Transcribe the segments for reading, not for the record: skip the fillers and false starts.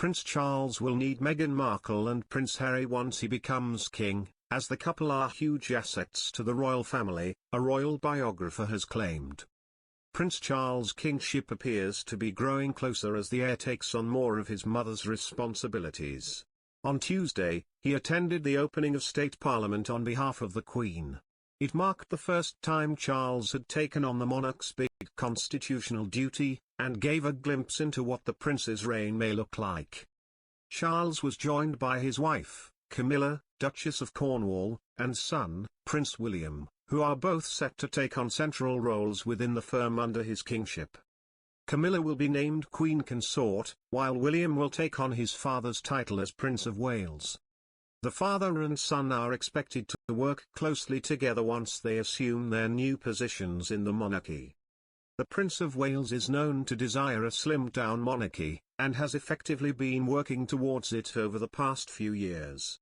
Prince Charles will need Meghan Markle and Prince Harry once he becomes king, as the couple are huge assets to the royal family, a royal biographer has claimed. Prince Charles' kingship appears to be growing closer as the heir takes on more of his mother's responsibilities. On Tuesday, he attended the opening of State Parliament on behalf of the Queen. It marked the first time Charles had taken on the monarch's big constitutional duty, and gave a glimpse into what the prince's reign may look like. Charles was joined by his wife, Camilla, Duchess of Cornwall, and son, Prince William, who are both set to take on central roles within the firm under his kingship. Camilla will be named Queen Consort, while William will take on his father's title as Prince of Wales. The father and son are expected to work closely together once they assume their new positions in the monarchy. The Prince of Wales is known to desire a slimmed-down monarchy, and has effectively been working towards it over the past few years.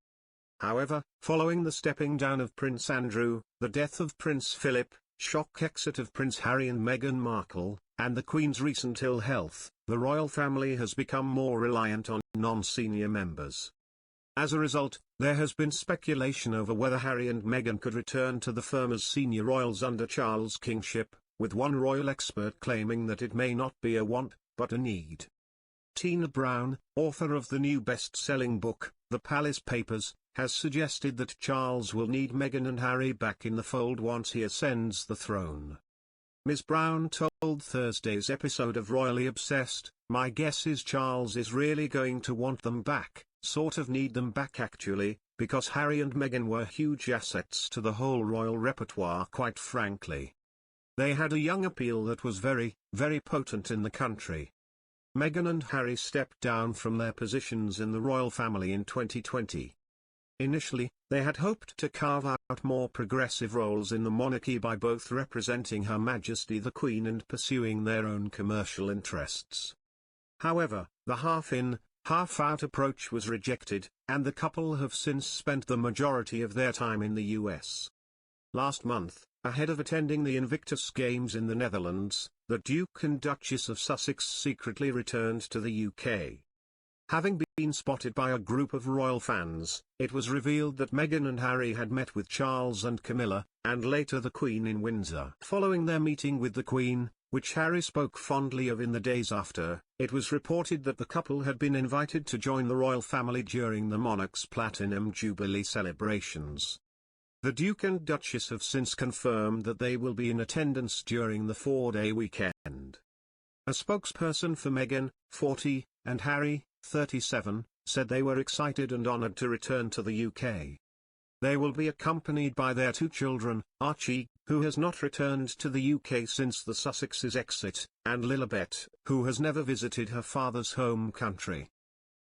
However, following the stepping down of Prince Andrew, the death of Prince Philip, shock exit of Prince Harry and Meghan Markle, and the Queen's recent ill health, the royal family has become more reliant on non-senior members. As a result, there has been speculation over whether Harry and Meghan could return to the firm as senior royals under Charles' kingship, with one royal expert claiming that it may not be a want, but a need. Tina Brown, author of the new best-selling book, The Palace Papers, has suggested that Charles will need Meghan and Harry back in the fold once he ascends the throne. Ms. Brown told Thursday's episode of Royally Obsessed, "My guess is Charles is really going to want them back, sort of need them back actually, because Harry and Meghan were huge assets to the whole royal repertoire quite frankly. They had a young appeal that was very, very potent in the country." Meghan and Harry stepped down from their positions in the royal family in 2020. Initially, they had hoped to carve out more progressive roles in the monarchy by both representing Her Majesty the Queen and pursuing their own commercial interests. However, the half-in, half-out approach was rejected, and the couple have since spent the majority of their time in the US. Last month, ahead of attending the Invictus Games in the Netherlands, the Duke and Duchess of Sussex secretly returned to the UK. Having been spotted by a group of royal fans, it was revealed that Meghan and Harry had met with Charles and Camilla, and later the Queen in Windsor. Following their meeting with the Queen, which Harry spoke fondly of in the days after, it was reported that the couple had been invited to join the royal family during the monarch's Platinum Jubilee celebrations. The Duke and Duchess have since confirmed that they will be in attendance during the 4-day weekend. A spokesperson for Meghan, 40, and Harry, 37, said they were excited and honoured to return to the UK. They will be accompanied by their 2 children, Archie, who has not returned to the UK since the Sussex's exit, and Lilibet, who has never visited her father's home country.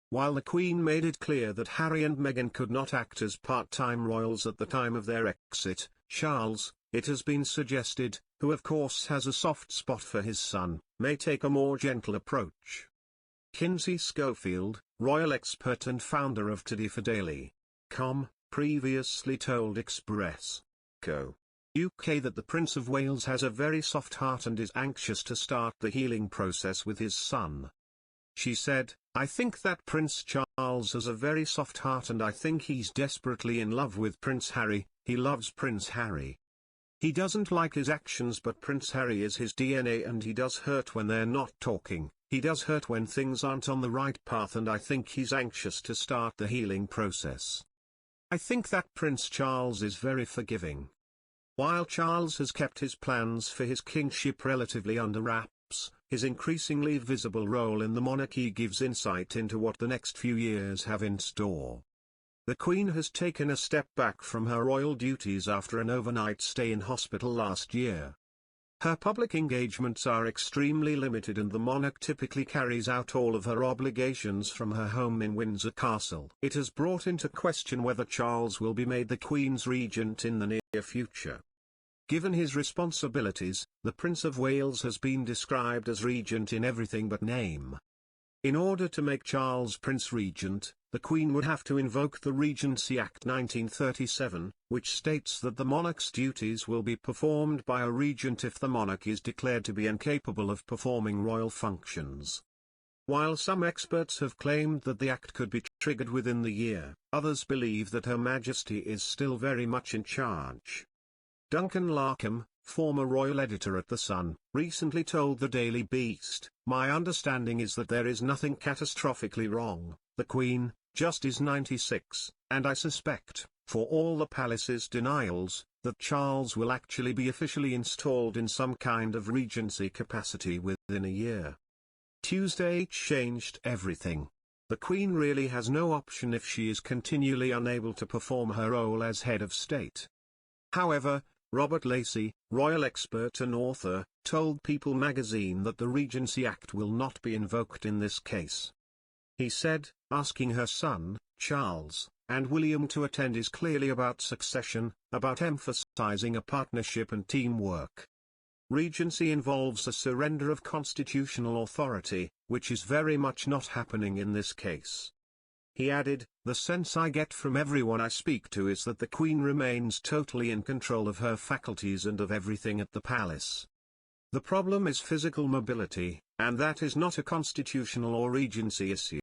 While the Queen made it clear that Harry and Meghan could not act as part-time royals at the time of their exit, Charles, it has been suggested, who of course has a soft spot for his son, may take a more gentle approach. Kinsey Schofield, royal expert and founder of todayfordaily.com, previously told Express.co. UK that the Prince of Wales has a very soft heart and is anxious to start the healing process with his son. She said, "I think that Prince Charles has a very soft heart and I think he's desperately in love with Prince Harry. He loves Prince Harry. He doesn't like his actions, but Prince Harry is his DNA and he does hurt when they're not talking. He does hurt when things aren't on the right path, and I think he's anxious to start the healing process. I think that Prince Charles is very forgiving." While Charles has kept his plans for his kingship relatively under wraps, his increasingly visible role in the monarchy gives insight into what the next few years have in store. The Queen has taken a step back from her royal duties after an overnight stay in hospital last year. Her public engagements are extremely limited and the monarch typically carries out all of her obligations from her home in Windsor Castle. It has brought into question whether Charles will be made the Queen's regent in the near future. Given his responsibilities, the Prince of Wales has been described as regent in everything but name. In order to make Charles Prince Regent, the Queen would have to invoke the Regency Act 1937, which states that the monarch's duties will be performed by a regent if the monarch is declared to be incapable of performing royal functions. While some experts have claimed that the act could be triggered within the year, others believe that Her Majesty is still very much in charge. Duncan Larkham, former royal editor at The Sun, recently told the Daily Beast, "My understanding is that there is nothing catastrophically wrong, the Queen just is 96, and I suspect, for all the palace's denials, that Charles will actually be officially installed in some kind of regency capacity within a year." Tuesday changed everything. The Queen really has no option if she is continually unable to perform her role as head of state. However, Robert Lacey, royal expert and author, told People magazine that the Regency Act will not be invoked in this case. He said, "Asking her son, Charles, and William to attend is clearly about succession, about emphasizing a partnership and teamwork. Regency involves a surrender of constitutional authority, which is very much not happening in this case." He added, "The sense I get from everyone I speak to is that the Queen remains totally in control of her faculties and of everything at the palace. The problem is physical mobility, and that is not a constitutional or regency issue."